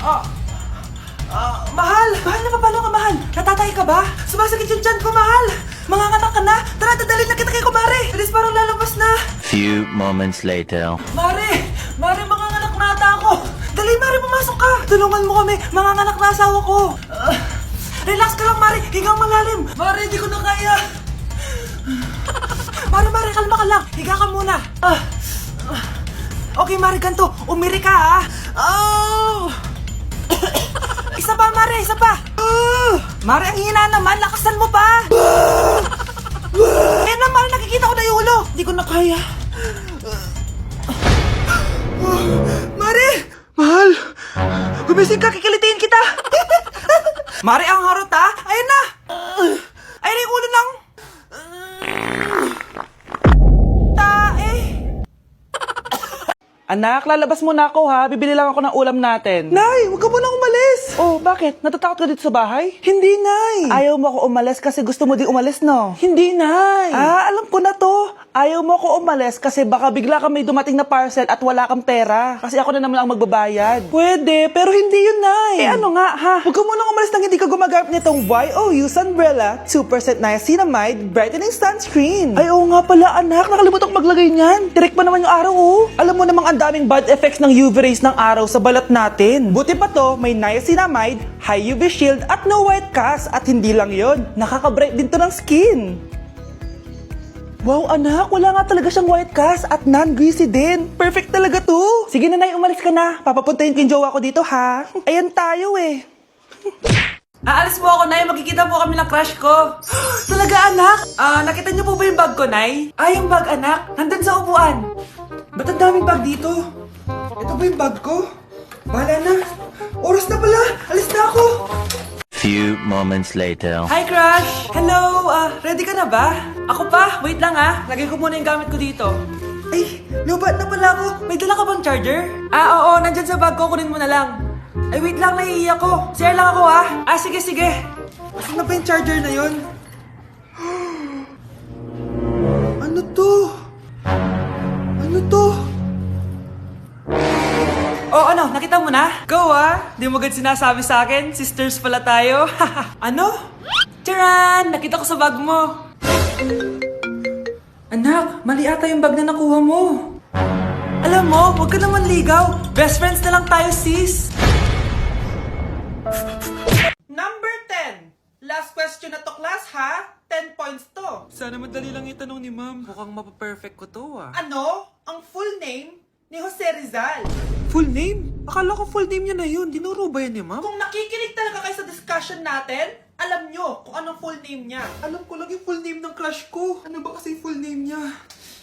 Mahal! Mahal na papalo ka, mahal? Natatay ka ba? Sumasakit yung tiyan ko, mahal! Manganganak ka na? Tara, dadalhin na kita kay kumare! Bilis, parang lalabas na! Few moments later. Mare! Mare, manganganak na ata ako! Dali, Mare, pumasok ka! Tulungan mo kami! Manganganak na asawa ko! Relax ka lang, Mare! Higang malalim! Mare, di ko na kaya! Mare, kalma ka lang! Higa ka muna! Okay, Mare, ganito! Umiri ka, ha? Oh! Isa pa, Mare! Isa pa! Mare, ang hina naman! Lakasan mo pa! Eh na, Mare, nakikita ko na yung ulo! Di ko na kaya! Mare! Mahal! Gumising ka, kikilitiin kita! Mare, ang harot, ha? Ayun na! Ayun yung ulo ng... tae! Anak, lalabas muna ako ha. Bibili lang ako ng ulam natin. Nay, huwag ka munang umalis. Oh, bakit? Natatakot ka dito sa bahay? Hindi, Nay. Ayaw mo ako umalis kasi gusto mo di umalis, no? Hindi, Nay. Alam ko na to. Ayaw mo ako umalis kasi baka bigla ka may dumating na parcel at wala kang pera. Kasi ako na naman ang magbabayad. Pwede, pero hindi yun, Nay. Eh ano nga, ha? Huwag ka munang umalis nang hindi ka gumagamit nitong YOU Sunbrella 2% Niacinamide Brightening Sunscreen. Ay, oo nga pala, anak. Nakalimutan ko maglagay niyan. Direct pa naman yung araw, oh. Alam mo namang ang daming bad effects ng UV rays ng araw sa balat natin. Buti pa to, may niacinamide, high UV shield at no white cast. At hindi lang yon, nakaka-bright din to ng skin. Wow, anak, wala nga talaga siyang white cast at non-greasy din. Perfect talaga to. Sige na, Nay, umalis ka na. Papapuntahin ko yung jowa ko dito, ha? Ayan tayo, eh. Aalis mo ako, Nay. Magkikita po kami ng crush ko. Talaga, anak? Nakita niyo po ba yung bag ko, Nay? Yung bag, anak. Nandun sa upuan. Ba't ang daming bag dito? Ito ba yung bag ko? Bahala na. Oras na pala. Alis na ako. Few moments later. Hi, crush! Hello! Ready ka na ba? Ako pa? Wait lang, lagay ko muna yung gamit ko dito. Ay, lubat na pala ako. May dala ka bang charger? Oo. Nandyan sa bag ko. Kunin mo na lang. Ay, wait lang. Naiiyak ko. Share lang ako, sige. Asan na ba yung charger na yun? Ano to? Ano to? Oh, ano? Nakita mo na? Go, Di mo agad sinasabi sa akin? Sisters pala tayo. Ano? Charan! Nakita ko sa bag mo. Anak, mali ata yung bag na nakuha mo. Alam mo, huwag ka naman ligaw. Best friends na lang tayo, sis. Number 10. Last question na to, class, ha? 10 points to. Sana madali lang itanong ni ma'am. Mukhang mapaperfect ko to, Ano? Ang full name ni Jose Rizal. Full name? Akala ko full name niya na yun. Dinuro ba yan ni ma'am? Kung nakikinig talaga kayo sa discussion natin, alam nyo kung anong full name niya. Alam ko lang yung full name ng crush ko. Ano ba kasi full name niya?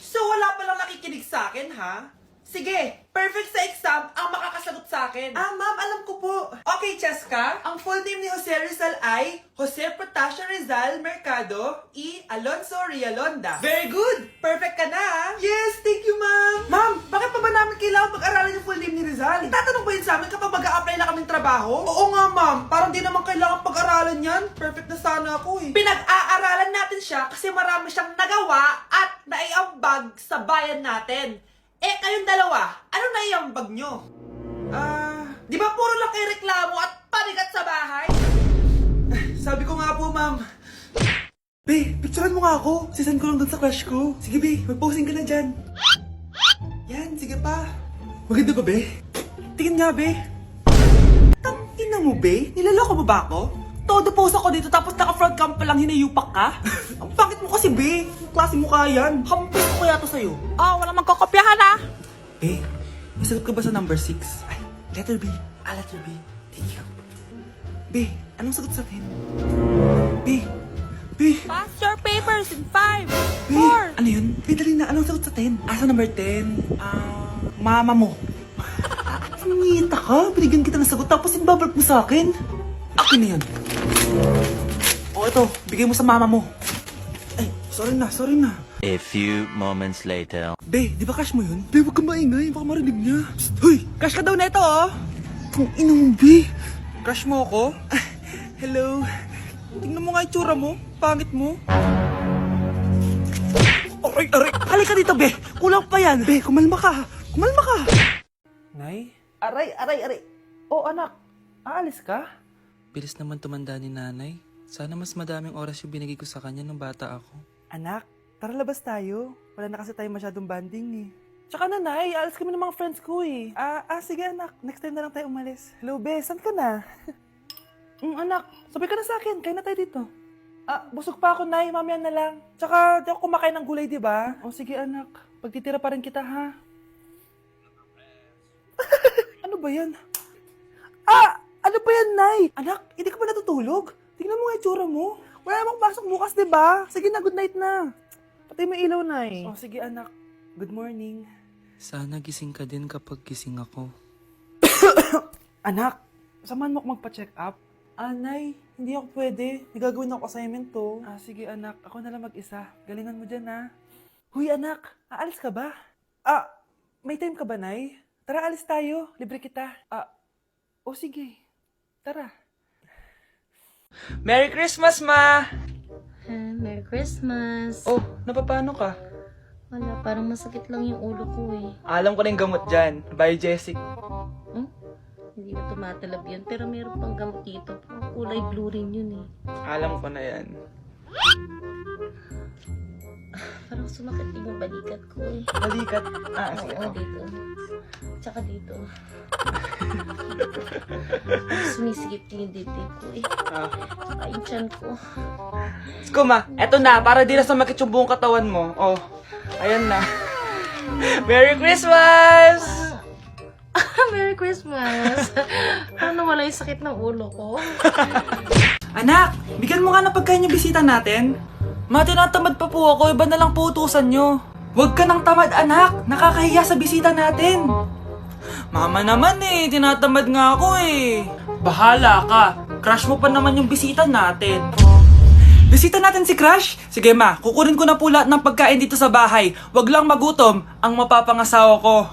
So wala palang nakikinig sa akin, ha? Sige, perfect sa exam ang makakasagot sa akin. Ma'am, alam ko po. Okay, Cheska, ang full name ni Jose Rizal ay Jose Protasio Rizal Mercado E. Alonso Rialonda. Very good! Perfect ka na, Yes, thank you, ma'am. Ma'am, bakit pa ba namin kailangan pag-aralan yung full name ni Rizal? Itatanong ba yun sa amin kapag mag-a-apply na kaming trabaho? Oo nga, ma'am. Parang di naman kailangan pag-aralan yan. Perfect na sana ako, Pinag-aaralan natin siya kasi marami siyang nagawa at naiambag sa bayan natin. Kayong dalawa, ano na iambag nyo? Di ba puro lang kayo reklamo at panigat sa bahay? Sabi ko nga po, ma'am. Be, picturean mo nga ako. Sisend ko lang dun sa crush ko. Sige, Be, mag-posing ka na dyan. Yan, sige pa. Maganda ba, Be? Tingin nga, Be. Tangina mo, Be? Nilaloko mo ba ako? Todo post ako dito tapos naka-front cam pa lang hinayupak ka? Ang pangit mo kasi, Be. Klase mo kaya yan. Hampis ko kaya to sa'yo. Walang magkokopyahan, Be, masagot ka ba sa number 6? Ay, letter B. Letter B. Thank you. Be, anong sagot sa 10? Be. Pass your papers in 5, Be, 4. ano yun? Be, dali na. Anong sagot sa 10? Sa number 10? Mama mo. Nangita ka? Binigyan kita ng sagot tapos ibabalik mo sa akin? Akin na yun. Ito. Bigay mo sa mama mo. Ay, sorry na. A few moments later. Be, di ba crush mo yun? Be, huwag ka maingay. Baka marinig niya. Psst, hoy! Crush ka daw na ito, Kung ina mo, Be. Crush mo ako? Hello. Tingnan mo nga yung tsura mo. Pangit mo. Aray! Halika dito, Be. Kulang pa yan. Be, kumalma ka. Nay? Aray. Oh, anak. Aalis ka? Bilis naman tumanda ni nanay. Sana mas madaming oras yung binigay ko sa kanya nung bata ako. Anak, tara labas tayo. Wala na kasi tayo masyadong banding eh. Tsaka nanay, alas kami ng mga friends ko eh. Sige anak, next time na lang tayo umalis. Hello be, saan ka na? Anak, sabay ka na sa akin, kain na tayo dito. Busog pa ako, nay, mamaya na lang. Tsaka, di ako kumakain ng gulay, di ba? O sige anak, pagtitira pa rin kita ha. Ano ba yan? Ano ba yan, nay? Anak, hindi ka ba natutulog? Tingnan mo nga yung tsura mo. Wala namang pasok bukas, di ba? Sige na, good night na. Patay mo ilaw, nay. O sige anak, good morning. Sana gising ka din kapag gising ako. Anak, samahan mo ako magpa-check up? Nay, hindi ako pwede. May gagawin ako assignment to. Sige anak, ako na lang mag-isa. Galingan mo dyan ha. Huy anak, aalis ka ba? May time ka ba, nay? Tara, alis tayo. Libre kita. Sige. Tara. Merry Christmas, ma! Merry Christmas. Oh, napapano ka? Wala, parang masakit lang yung ulo ko eh. Alam ko na yung gamot dyan. By Jessic. Hindi na tumatalab yun, pero meron pang gamot dito. Kulay blue rin yun eh. Alam ko na yan. Parang sumakit yung balikat ko eh. Balikat. Sige. Oo, dito. Tsaka dito. Sumisigip yung dibdib ko eh. Tsaka yung tiyan ko. Kuma, eto na. Para di na sumakit yung buong katawan mo. Oh, ayan na. Merry Christmas! Merry Christmas! Paano wala yung sakit ng ulo ko? Anak, bigyan mo nga ng pagkain yung bisita natin. Ma, tinatamad pa po ako. Iba na lang po utusan nyo. Huwag ka nang tamad, anak. Nakakahiya sa bisita natin. Mama naman eh. Tinatamad nga ako eh. Bahala ka. Crush mo pa naman yung bisita natin. Bisita natin si Crush? Sige ma, kukunin ko na po lahat ng pagkain dito sa bahay. Huwag lang magutom ang mapapangasawa ko.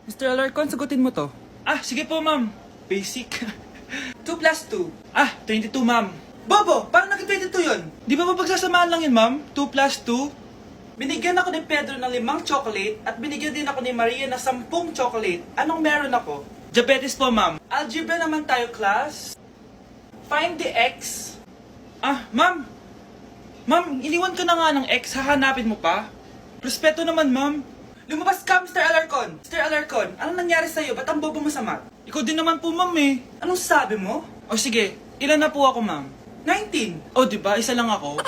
Mr. Alarcon, sagutin mo to. Sige po, ma'am. Basic. 2 plus 2. 22, ma'am. Bobo, paano naging 22 yun? Di ba mapagsasamaan lang yun, ma'am? 2 plus 2? Binigyan ako ni Pedro ng 5 chocolate at binigyan din ako ni Maria ng 10 chocolate. Anong meron ako? Diabetes po, ma'am. Algebra naman tayo, class. Find the x. Ma'am. Ma'am, iniwan ka na nga ng x. Hahanapin mo pa? Respeto naman, ma'am. Lumabas ka, Mr. Alarcon. Mr. Alarcon, anong nangyari sa'yo? Ba't ang bobo mo sa math? Ikaw din naman po, ma'am eh. Anong sabi mo? O sige, ilan na po ako, ma'am? 19. O, diba? Isa lang ako.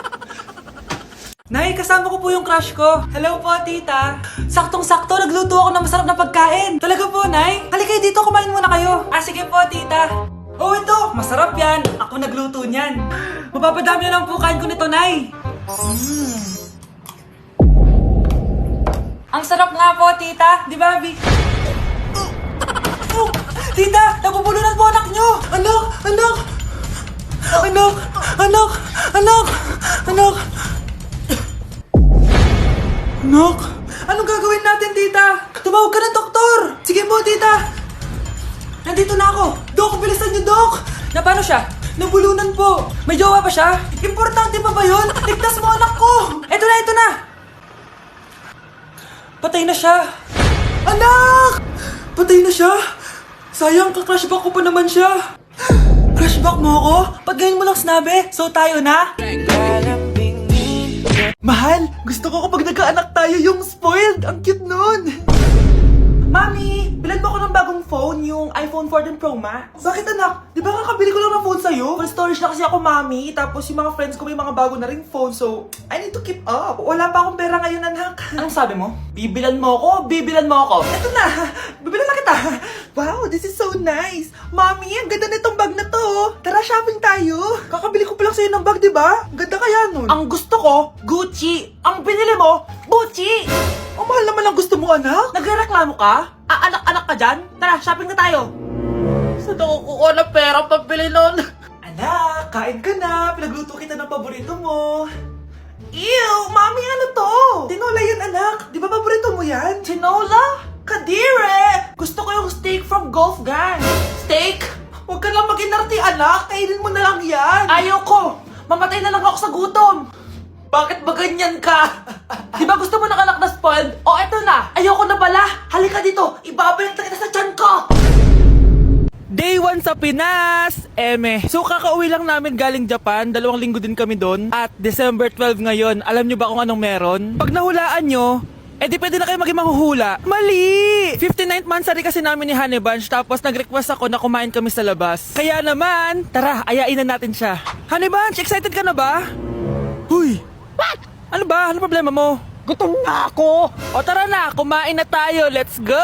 Nay, kasama ko po yung crush ko. Hello po, tita. Saktong-sakto, nagluto ako ng masarap na pagkain. Talaga po, Nay? Halika dito, kumain muna kayo. Sige po, tita. Oh, ito, masarap yan. Ako nagluto niyan. Mapapadami na lang po kain ko nito, Nay. Ang sarap nga po, tita. Di ba, Abby? Tita, nabubulunan po anak nyo. Anak. Anak, anong gagawin natin, tita? Tumawag ka ng doktor. Sige po, tita. Nandito na ako. Dok, bilisan niyo, Dok. Na paano siya? Nabulunan po. May jowa pa siya? Importante pa ba yun? Ligtas mo anak ko. Ito na. Patay na siya. Anak! Patay na siya? Sayang, ka-crushback ko pa naman siya. Crushback mo ako? Pag ganyan mo lang sinabi, so tayo na? Mahal, gusto ko kapag nagkaanak tayo yung spoiled. Ang cute nun. Mami, bilan mo ako ng bagong phone, yung iPhone 14 Pro Max. Bakit anak? Di ba kakabili ko lang ng phone sa'yo? Full storage na kasi ako, mami. Tapos yung mga friends ko may mga bago na ring phone, so I need to keep up. Wala pa akong pera ngayon, anak. Anong sabi mo? Bibilan mo ako? Eto na, bibilan na kita. Wow, this is so nice. Mami, ang ganda nitong bag na to. Tara, shopping tayo. Kakabili ko pa lang sa'yo ng bag, di ba? Ganda kaya nun. Ang gusto ko, Gucci. Ang binili mo, Gucci. Ang mahal naman ang gusto mo, anak. Nagrereklamo ka? Anak-anak ka dyan? Tara, shopping na tayo. Saan ako kukuha ng pera pambili nun? Anak, kain ka na. Pinagluto kita ng paborito mo. Ew, mami, ano to? Tinola yan, anak. Di ba paborito mo yan? Tinola? Kadire! Gusto ko yung steak from Golf Gang. Steak? Huwag ka lang mag-inarti, anak. Kainin mo na lang yan. Ayaw ko. Mamatay na lang ako sa gutom. Bakit ba ganyan ka? Di ba gusto mo nakalak na spoiled? O eto na, ayoko na pala. Halika dito, ibabalik na kita sa tiyan ko. Day 1 sa Pinas! Eme. So kakauwi lang namin galing Japan, 2 linggo din kami doon. At December 12 ngayon, alam nyo ba kung anong meron? Pag nahulaan nyo, di pwede na kayo maging manghuhula. Mali! 59th monthsary kasi namin ni Honey Bunch, tapos nag-request ako na kumain kami sa labas. Kaya naman, tara, ayain na natin siya. Honey Bunch, excited ka na ba? Huy! What? Ano ba? Ano problema mo? Gutom na ako! O tara na, kumain na tayo, let's go!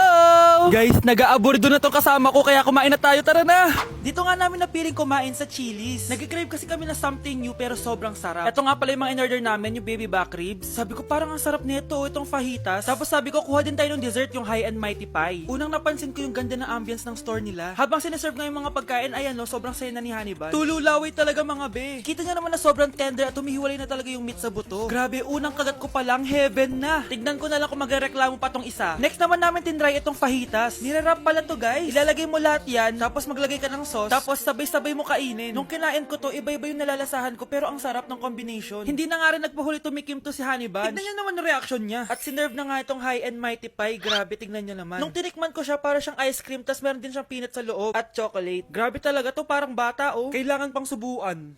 Guys, nag-aabordo na tong kasama ko, kaya kumain na tayo, tara na! Dito nga namin napiling kumain sa Chili's. Nag-crave kasi kami na something new pero sobrang sarap. Ito nga pala yung mga in-order namin, yung baby back ribs. Sabi ko parang ang sarap nito, itong fajitas. Tapos sabi ko, kuha din tayo ng dessert, yung high and mighty pie. Unang napansin ko yung ganda ng ambience ng store nila. Habang sineserve nga yung mga pagkain, ayan no, sobrang saya na ni Honey Bun. Tululaway talaga mga be. Kita niya naman na sobrang tender at humihiwalay na talaga yung meat sa buto. Grabe, unang kagat ko pa lang, heaven na. Tignan ko na lang kung magreklamo pa tong isa. Next naman namin tinry itong fajitas. Nirarap pala to guys. Ilalagay mo lahat yan, tapos maglagay ka ng sauce, tapos sabay-sabay mo kainin. Nung kinain ko to, iba-iba yung nalalasahan ko pero ang sarap ng combination. Hindi na nga rin nagpahuli tumikim to si Honey Bunch. Tignan niyo naman yung reaction niya. At sinerve na nga itong high and mighty pie. Grabe, tignan niyo naman. Nung tinikman ko siya, para siyang ice cream, tas meron din siyang peanut sa loob at chocolate. Grabe talaga to, parang bata oh. Kailangan pang subuan.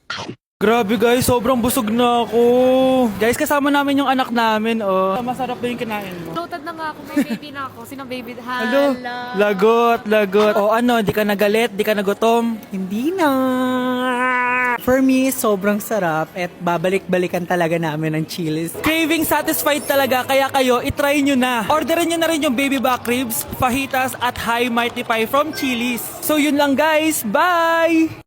Grabe guys, sobrang busog na ako. Guys, kasama namin yung anak namin, oh. Masarap ba yung kinain mo? Loaded na nga ako, may baby na ako. Sinong baby? Hello? Lagot. O ano, di ka nagalit, di ka nagutom? Hindi na. For me, sobrang sarap at babalik-balikan talaga namin ng Chili's. Craving satisfied talaga, kaya kayo, itry nyo na. Orderin nyo na rin yung baby back ribs, fajitas at high mighty pie from Chili's. So yun lang guys, bye!